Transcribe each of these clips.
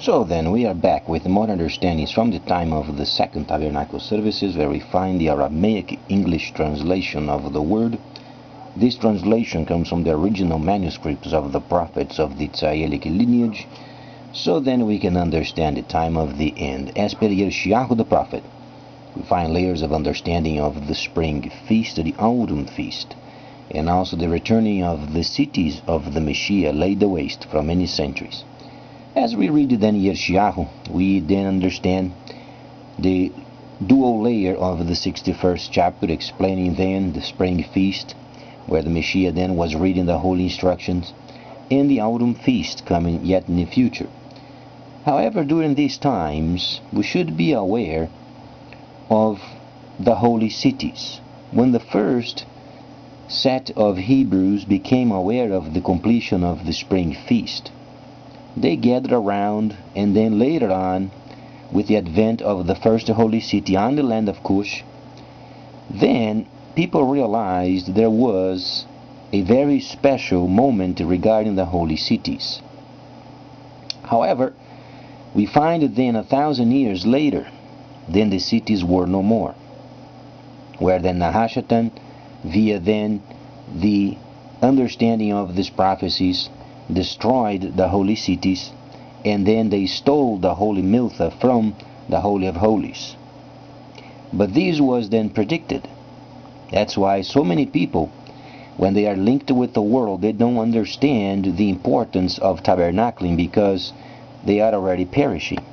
So then we are back with more understandings from the time of the Second Tabernacle services, where we find the Aramaic English translation of the word. This translation comes from the original manuscripts of the prophets of the Tzaielic lineage, so then we can understand the time of the end. As per Yeshayahu the prophet, we find layers of understanding of the spring feast, the autumn feast, and also the returning of the cities of the Messiah laid waste from many centuries. As we read then Yeshayahu, we then understand the dual layer of the 61st chapter, explaining then the spring feast, where the Messiah then was reading the holy instructions, and the autumn feast coming yet in the future. However, during these times, we should be aware of the holy cities. When the first set of Hebrews became aware of the completion of the spring feast, they gathered around, and then later on, with the advent of the first holy city on the land of Cush, then people realized there was a very special moment regarding the holy cities. However, we find then 1,000 years later, then the cities were no more, where then Nahashatan, via then the understanding of these prophecies, destroyed the holy cities, and then they stole the holy Miltha from the Holy of Holies. But this was then predicted. That's why so many people, when they are linked with the world, they don't understand the importance of tabernacling because they are already perishing.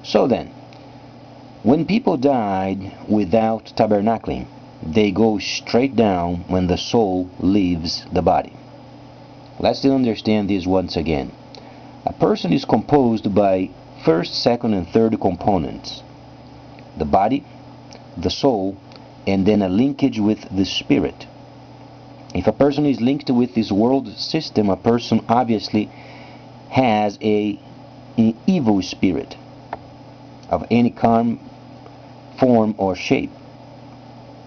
So then, when people died without tabernacling, they go straight down when the soul leaves the body. Let's still understand this once again. A person is composed by first, second, and third components: the body, the soul, and then a linkage with the spirit. If a person is linked with this world system, a person obviously has an evil spirit of any kind, form, or shape.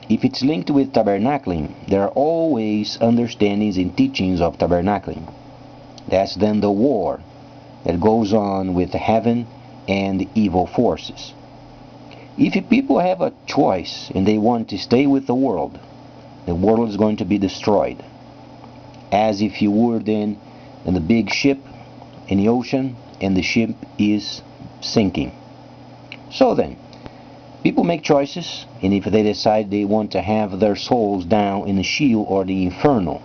If it's linked with tabernacling, there are always understandings and teachings of tabernacling. That's then the war that goes on with heaven and the evil forces. If people have a choice and they want to stay with the world is going to be destroyed. As if you were then in the big ship in the ocean and the ship is sinking. So then, people make choices, and if they decide they want to have their souls down in the Sheol or the Inferno,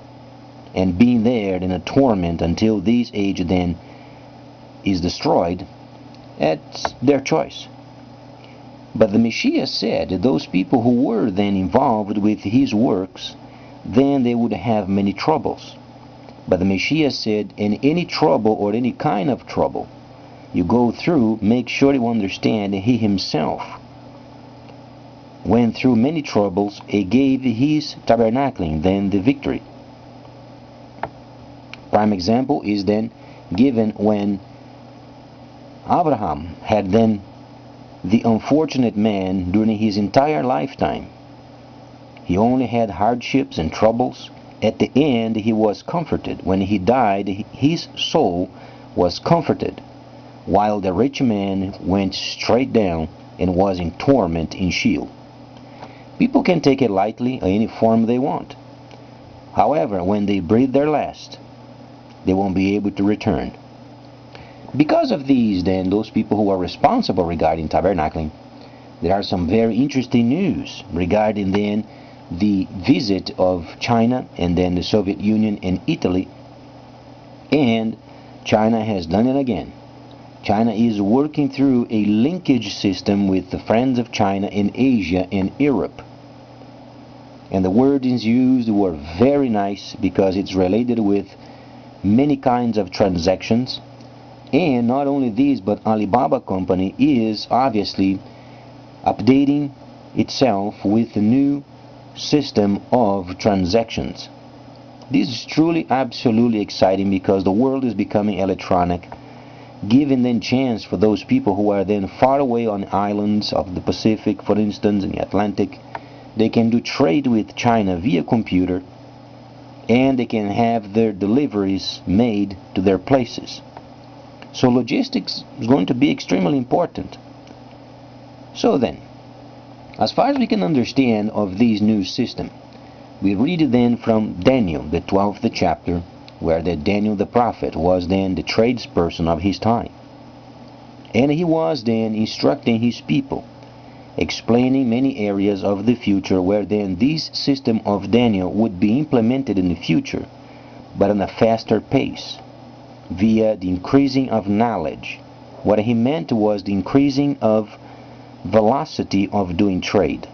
and being there in a torment until this age then is destroyed, that's their choice. But the Messiah said that those people who were then involved with his works, then they would have many troubles. But the Messiah said, in any trouble or any kind of trouble you go through, make sure you understand he himself went through many troubles and gave his tabernacling then the victory. Prime example is then given when Abraham had then the unfortunate man during his entire lifetime. He only had hardships and troubles. At the end he was comforted. When he died, his soul was comforted, while the rich man went straight down and was in torment in Sheol. People can take it lightly or any form they want. However, when they breathe their last, they won't be able to return. Because of these, then, those people who are responsible regarding tabernacling, there are some very interesting news regarding then the visit of China and then the Soviet Union and Italy. And China has done it again. China is working through a linkage system with the friends of China in Asia and Europe. And the words used were very nice because it's related with many kinds of transactions. And not only these, but Alibaba company is obviously updating itself with a new system of transactions. This is truly absolutely exciting because the world is becoming electronic, giving then chance for those people who are then far away on islands of the Pacific, for instance, in the Atlantic. They can do trade with China via computer, and they can have their deliveries made to their places. So logistics is going to be extremely important. So then, as far as we can understand of this new system, we read then from Daniel, the 12th chapter, where Daniel the prophet was then the tradesperson of his time. And he was then instructing his people, explaining many areas of the future where then this system of Daniel would be implemented in the future, but on a faster pace, via the increasing of knowledge. What he meant was the increasing of velocity of doing trade.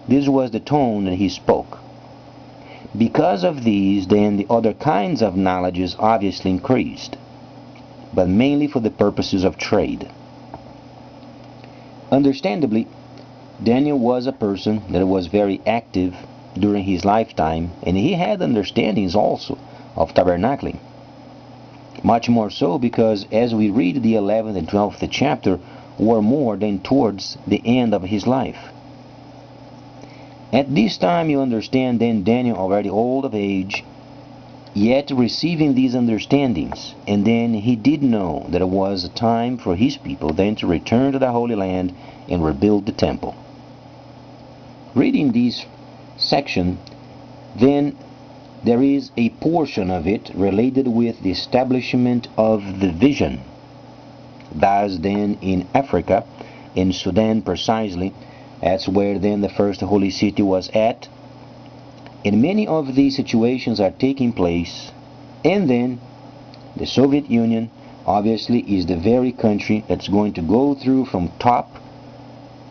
This was the tone that he spoke. Because of these, then the other kinds of knowledges obviously increased, but mainly for the purposes of trade. Understandably, Daniel was a person that was very active during his lifetime, and he had understandings also of tabernacling. Much more so because as we read the 11th and 12th chapter, were more than towards the end of his life. At this time you understand then Daniel already old of age, yet receiving these understandings, and then he did know that it was a time for his people then to return to the Holy Land and rebuild the temple. Reading this section, then there is a portion of it related with the establishment of the vision. Thus then in Africa, in Sudan precisely, that's where then the first holy city was at. And many of these situations are taking place. And then the Soviet Union obviously is the very country that's going to go through from top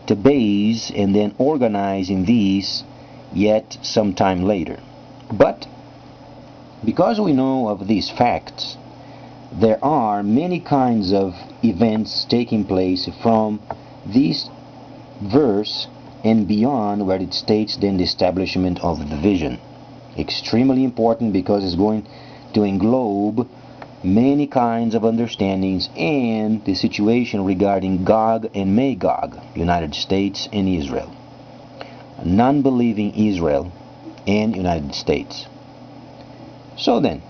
to base and then organizing these yet sometime later. But because we know of these facts, there are many kinds of events taking place from this verse and beyond, where it states then the establishment of the vision. Extremely important because it's going to englobe many kinds of understandings and the situation regarding Gog and Magog, United States and Israel, non-believing Israel and United States. So then,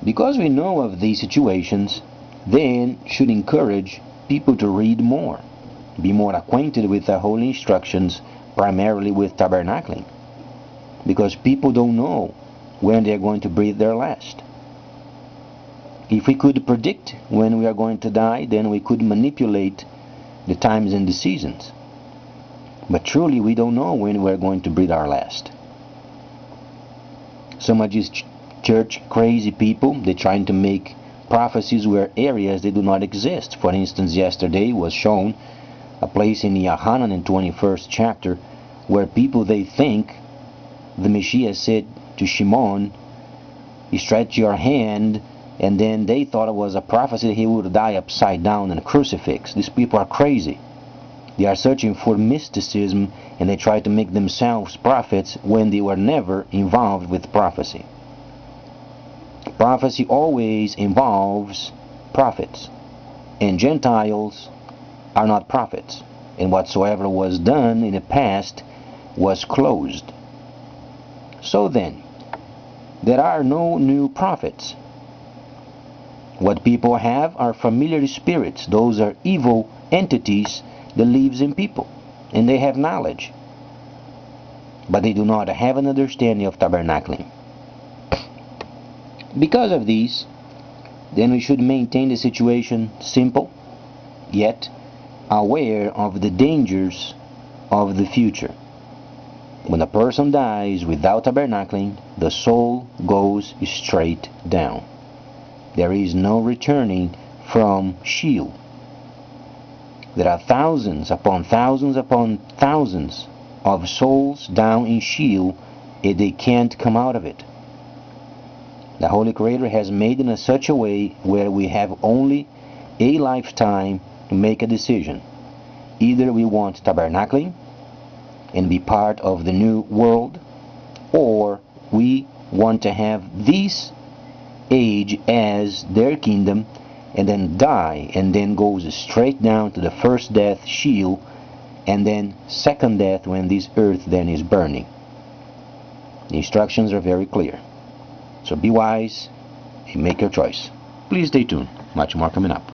because we know of these situations, then should encourage people to read more, be more acquainted with the holy instructions, primarily with tabernacling, because people don't know when they're going to breathe their last. If we could predict when we are going to die, then we could manipulate the times and the seasons. But truly we don't know when we're going to breathe our last. Some of these church crazy people, they're trying to make prophecies where areas they do not exist. For instance, yesterday was shown a place in Yohanan in 21st chapter where people, they think the Messiah said to Shimon, "You stretch your hand," and then they thought it was a prophecy that he would die upside down in a crucifix. These people are crazy. They are searching for mysticism, and they try to make themselves prophets when they were never involved with prophecy. Prophecy always involves prophets, and Gentiles are not prophets, and whatsoever was done in the past was closed. So then, there are no new prophets. What people have are familiar spirits. Those are evil entities that lives in people, and they have knowledge, but they do not have an understanding of tabernacling. Because of these, then we should maintain the situation simple, yet aware of the dangers of the future. When a person dies without tabernacling, the soul goes straight down. There is no returning from Sheol. There are thousands upon thousands upon thousands of souls down in Sheol, and they can't come out of it. The Holy Creator has made it in such a way where we have only a lifetime to make a decision. Either we want tabernacling and be part of the new world, or we want to have this age as their kingdom and then die, and then goes straight down to the first death, Sheol, and then second death when this earth then is burning. The instructions are very clear. So be wise and make your choice. Please stay tuned. Much more coming up.